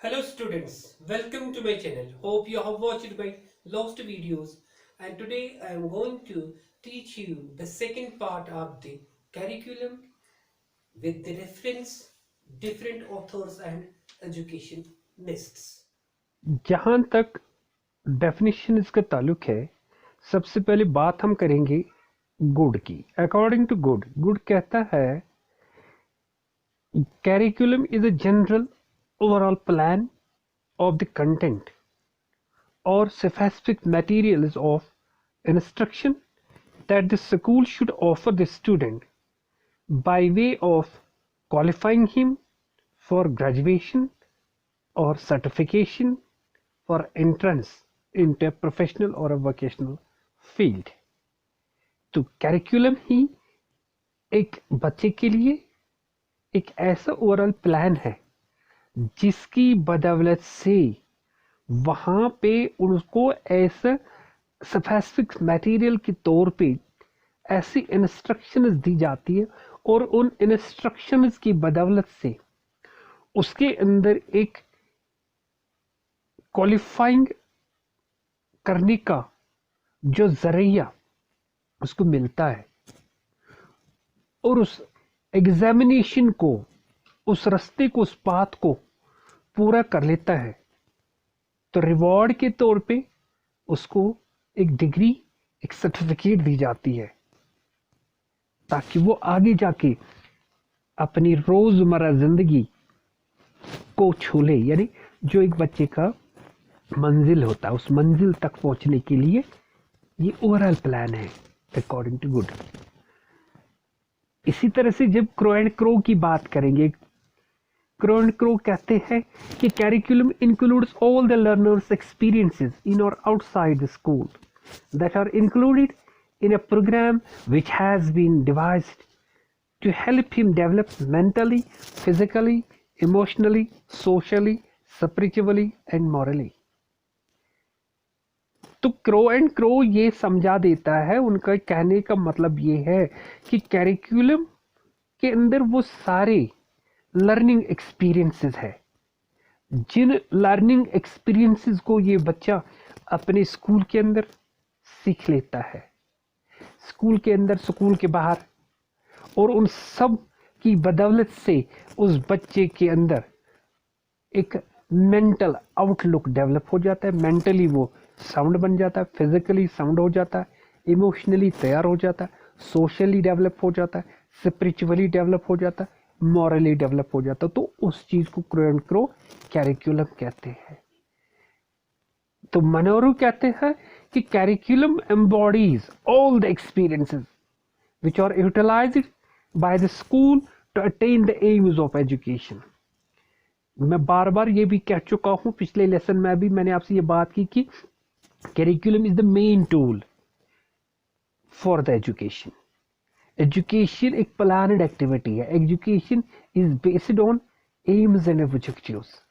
Hello students, welcome to my channel. Hope you have watched my last videos, and today I am going to teach you the second part of the curriculum with the reference, different authors and education lists. जहाँ तक definition इसका ताल्लुक है, सबसे पहले बात हम करेंगे गुड की। अकॉर्डिंग टू गुड, गुड कहता है curriculum is a general overall plan of the content और specific materials of instruction that the school should offer the student by way of qualifying him for graduation or certification for entrance into a professional or a vocational field। तो curriculum ही एक बच्चे के लिए एक ऐसा overall plan है जिसकी बदौलत से वहाँ पे उनको ऐसा स्पेसिफिक मटेरियल के तौर पे ऐसी इंस्ट्रक्शंस दी जाती है और उन इंस्ट्रक्शंस की बदौलत से उसके अंदर एक क्वालिफाइंग करने का जो जरिया उसको मिलता है और उस एग्जामिनेशन को, उस रास्ते को, उस पाथ को पूरा कर लेता है तो रिवॉर्ड के तौर पे उसको एक डिग्री, एक सर्टिफिकेट दी जाती है ताकि वो आगे जाके अपनी रोजमर्रा जिंदगी को छू ले। यानी जो एक बच्चे का मंजिल होता है, उस मंजिल तक पहुंचने के लिए ये ओवरऑल प्लान है अकॉर्डिंग टू गुड। इसी तरह से जब क्रो एंड क्रो की बात करेंगे, क्रो एंड क्रो कहते हैं कि curriculum includes all the learners experiences in और outside the school that are included in a program which has been devised to help him develop mentally, physically, emotionally, socially, spiritually and morally। तो crow and crow ये समझा देता है, उनका कहने का मतलब ये है कि कैरिकुलम के अंदर वो सारे लर्निंग एक्सपीरियंसेस है जिन लर्निंग एक्सपीरियंसेस को ये बच्चा अपने स्कूल के अंदर सीख लेता है, स्कूल के अंदर, स्कूल के बाहर, और उन सब की बदौलत से उस बच्चे के अंदर एक मेंटल आउटलुक डेवलप हो जाता है। मेंटली वो साउंड बन जाता है, फिजिकली साउंड हो जाता है, इमोशनली तैयार हो जाता है, सोशली डेवलप हो जाता है, स्पिरिचुअली डेवलप हो जाता है, मॉरली डेवलप हो जाता है। तो उस चीज को क्रो एंड क्रो कैरिकुलम कहते हैं। तो मनोरू कहते हैं कि curriculum embodies all the experiences which are utilized by the school to attain the aims of education। मैं बार बार ये भी कह चुका हूं, पिछले लेसन में भी मैंने आपसे ये बात की कि curriculum is the main tool for the education. Education एक प्लानड एक्टिविटी है, education is based on AIIMS and objectives.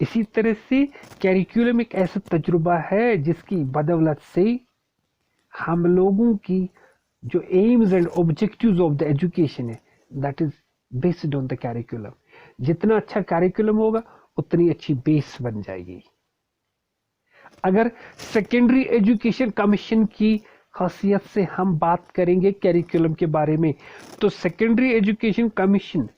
इसी तरह से कैरिकुलम एक ऐसा तजुर्बा है जिसकी बदौलत से हम लोगों की जो aims and objectives of the education है that is based on the curriculum. जितना अच्छा कैरिकुलम होगा उतनी अच्छी बेस बन जाएगी। अगर सेकेंडरी एजुकेशन कमीशन की खासियत से हम बात करेंगे कैरिकुलम के बारे में, तो secondary education commission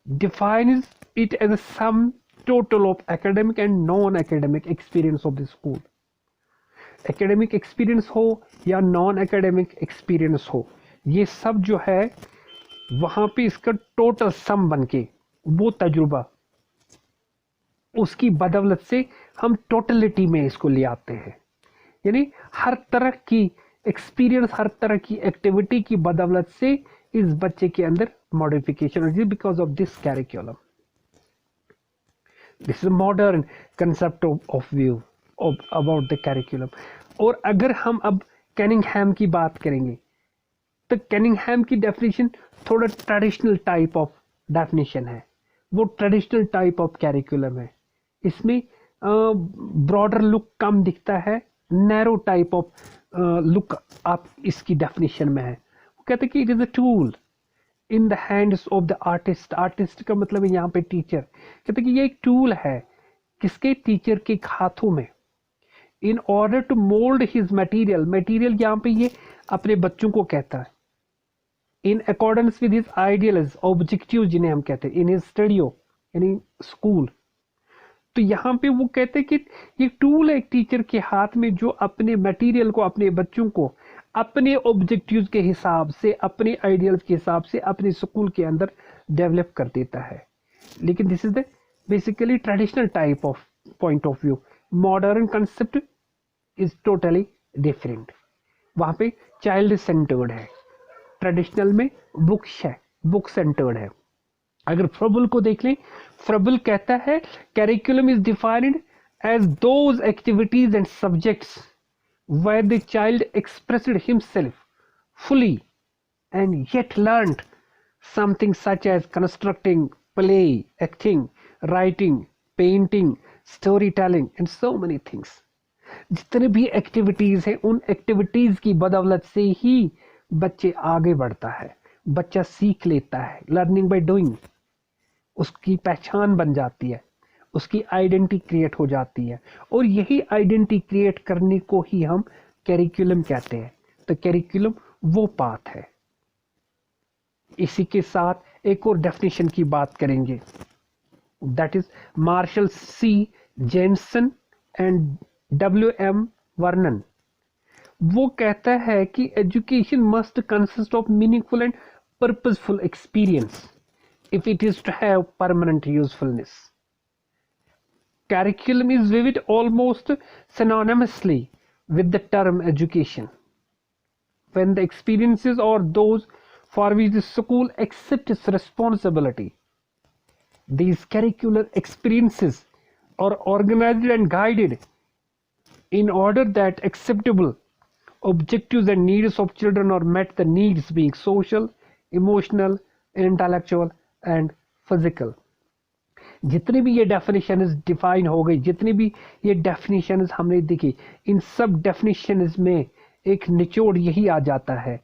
defines it as a sum total of academic and non-academic experience of the school। Academic experience हो या नॉन एकेडमिक एक्सपीरियंस हो, ये सब जो है वहां पे इसका टोटल सम बन के वो तजुर्बा, उसकी बदौलत से हम टोटलिटी में इसको ले आते हैं। यानी हर तरह की एक्सपीरियंस, हर तरह की एक्टिविटी की बदौलत से इस बच्चे के अंदर मॉडिफिकेशन होती है because of this curriculum. This is modern concept of view about the curriculum. और अगर हम अब कैनिंघम की बात करेंगे तो कैनिंघम की डेफिनेशन थोड़ा ट्रेडिशनल टाइप ऑफ डेफिनेशन है, वो ट्रेडिशनल टाइप ऑफ कैरिकुलम है। इसमें ब्रॉडर लुक कम दिखता है, नैरो टाइप ऑफ लुक आप इसकी डेफिनेशन में है। वो कहते हैं कि it is a tool in the hands of the artist. Artist का मतलब है यहाँ पे टीचर। कहते कि ये एक टूल है किसके? टीचर के हाथों में, in order to mould his material. Material यहाँ पे ये अपने बच्चों को कहता है, in accordance with his ideals, objective जिन्हें हम कहते हैं, इन हिज स्टडियो यानी स्कूल। तो यहाँ पे वो कहते हैं कि ये टूल है एक टीचर के हाथ में, जो अपने मटेरियल को, अपने बच्चों को अपने ऑब्जेक्टिव्स के हिसाब से, अपने आइडियल्स के हिसाब से अपने स्कूल के अंदर डेवलप कर देता है। लेकिन this is the basically traditional type of point of view. Modern concept is totally different. वहां पे चाइल्ड सेंटर्ड है, ट्रेडिशनल में बुक्स है, बुक सेंटर्ड है। अगर फ्रबल को देख लें, फ्रबल कहता है curriculum is defined as those activities and subjects where the child expressed himself fully and yet learned something such as constructing, play, acting, writing, painting, storytelling and so many things. जितने भी activities हैं, उन activities की बदौलत से ही बच्चे आगे बढ़ता है, बच्चा सीख लेता है। लर्निंग बाय डूइंग, उसकी पहचान बन जाती है, उसकी आइडेंटिटी क्रिएट हो जाती है, और यही आइडेंटिटी क्रिएट करने को ही हम कैरिकुलम कहते हैं। तो कैरिकुलम वो पाथ है। इसी के साथ एक और डेफिनेशन की बात करेंगे, that is Marshall C Jameson and W.M. Vernon. वो कहता है कि education must consist of meaningful and purposeful experience if it is to have permanent usefulness. Curriculum is viewed almost synonymously with the term education. When the experiences or those for which the school accepts responsibility, these curricular experiences are organized and guided in order that acceptable objectives and needs of children are met, the needs being social, emotional, intellectual and physical. जितनी भी ये definition define हो गई, जितनी भी ये definition हमने देखी, इन सब डेफिनेशन में एक निचोड़ यही आ जाता है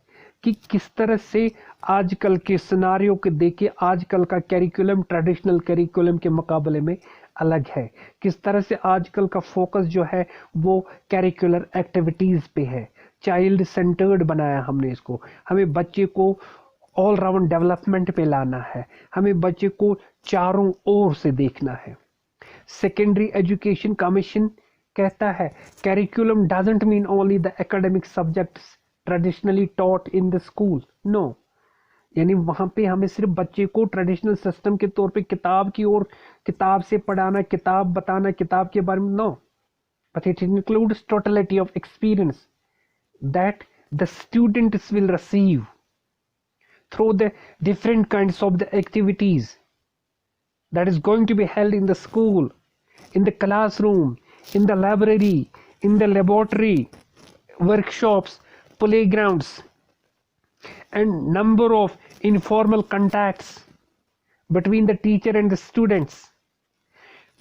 कि किस तरह से आजकल के सिनारियो के देखे आजकल का कैरिकुलम ट्रेडिशनल कैरिकुलम के मुकाबले में अलग है। किस तरह से आजकल का फोकस जो है वो कैरिकुलर एक्टिविटीज पे है, चाइल्ड सेंटर्ड बनाया हमने इसको। हमें बच्चे को ऑल राउंड डेवलपमेंट पे लाना है, हमें बच्चे को चारों ओर से देखना है। सेकेंडरी एजुकेशन कमीशन कहता है curriculum doesn't mean only the academic subjects traditionally taught in the school, no. यानी वहां पे हमें सिर्फ बच्चे को ट्रेडिशनल सिस्टम के तौर पे किताब की ओर, किताब से पढ़ाना, किताब बताना, किताब के बारे में, no, but it includes totality of experience that the students will receive through the different kinds of the activities that is going to be held in the school, in the classroom, in the library, in the laboratory, workshops, playgrounds, and number of informal contacts between the teacher and the students.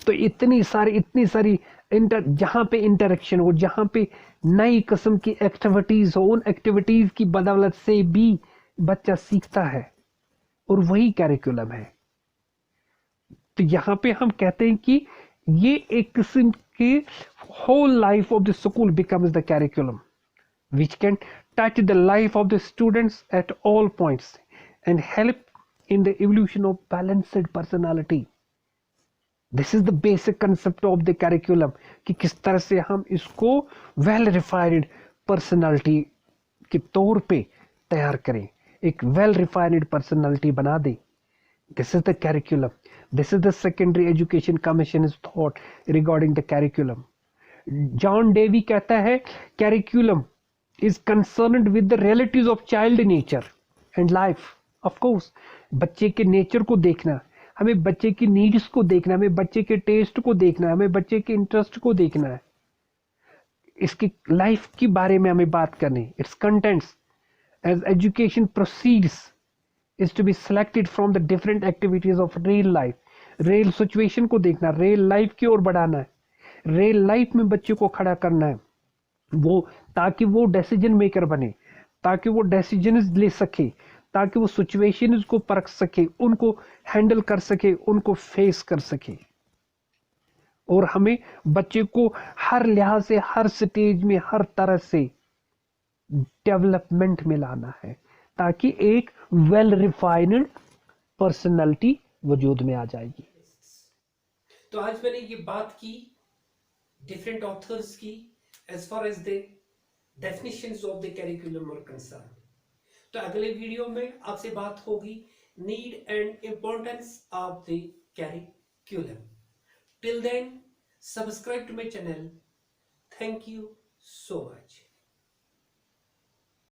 तो इतनी सारी जहाँ पे interaction हो, जहाँ पे नई किस्म की एक्टिविटीज हो, उन एक्टिविटीज की बदौलत से भी बच्चा सीखता है, और वही कैरिकुलम है। तो यहाँ पे हम कहते हैं कि ये एक किस्म के whole life of the school becomes the curriculum which can touch the life of the students at all points and help in the evolution of balanced personality. This is the basic concept of the curriculum कि किस तरह से हम इसको well refined personality के तौर पे तैयार करें, एक वेल रिफाइंड पर्सनालिटी बना दे। This is the curriculum, this is the secondary education commission is thought regarding the curriculum. John Dewey कहता है curriculum is concerned with the realities of child nature and life. Of course बच्चे के nature को देखना, हमें बच्चे की needs को देखना, हमें बच्चे के टेस्ट को देखना है, हमें बच्चे के इंटरेस्ट को देखना है, इसकी लाइफ के बारे में हमें बात करनी। It's contents as education proceeds is to be selected from the different activities of real life. real situation को देखना, real life की ओर बढ़ाना है, real life में बच्चे को खड़ा करना है, वो ताकि वो डिसीजन मेकर बने, ताकि वो डिसीजन ले सके, ताकि वो सिचुएशन को परख सके, उनको हैंडल कर सके, उनको फेस कर सके। और हमें बच्चे को हर लिहाज से, हर स्टेज में, हर तरह से डेवलपमेंट में लाना है ताकि एक वेल रिफाइंड पर्सनैलिटी वजूद में आ जाएगी। तो आज मैंने ये बात की डिफरेंट ऑथर्स की as far as the definitions of the curriculum और कंसर्न। तो अगले वीडियो में आपसे बात होगी need and importance of the curriculum. Till then subscribe to my channel. Thank you so much.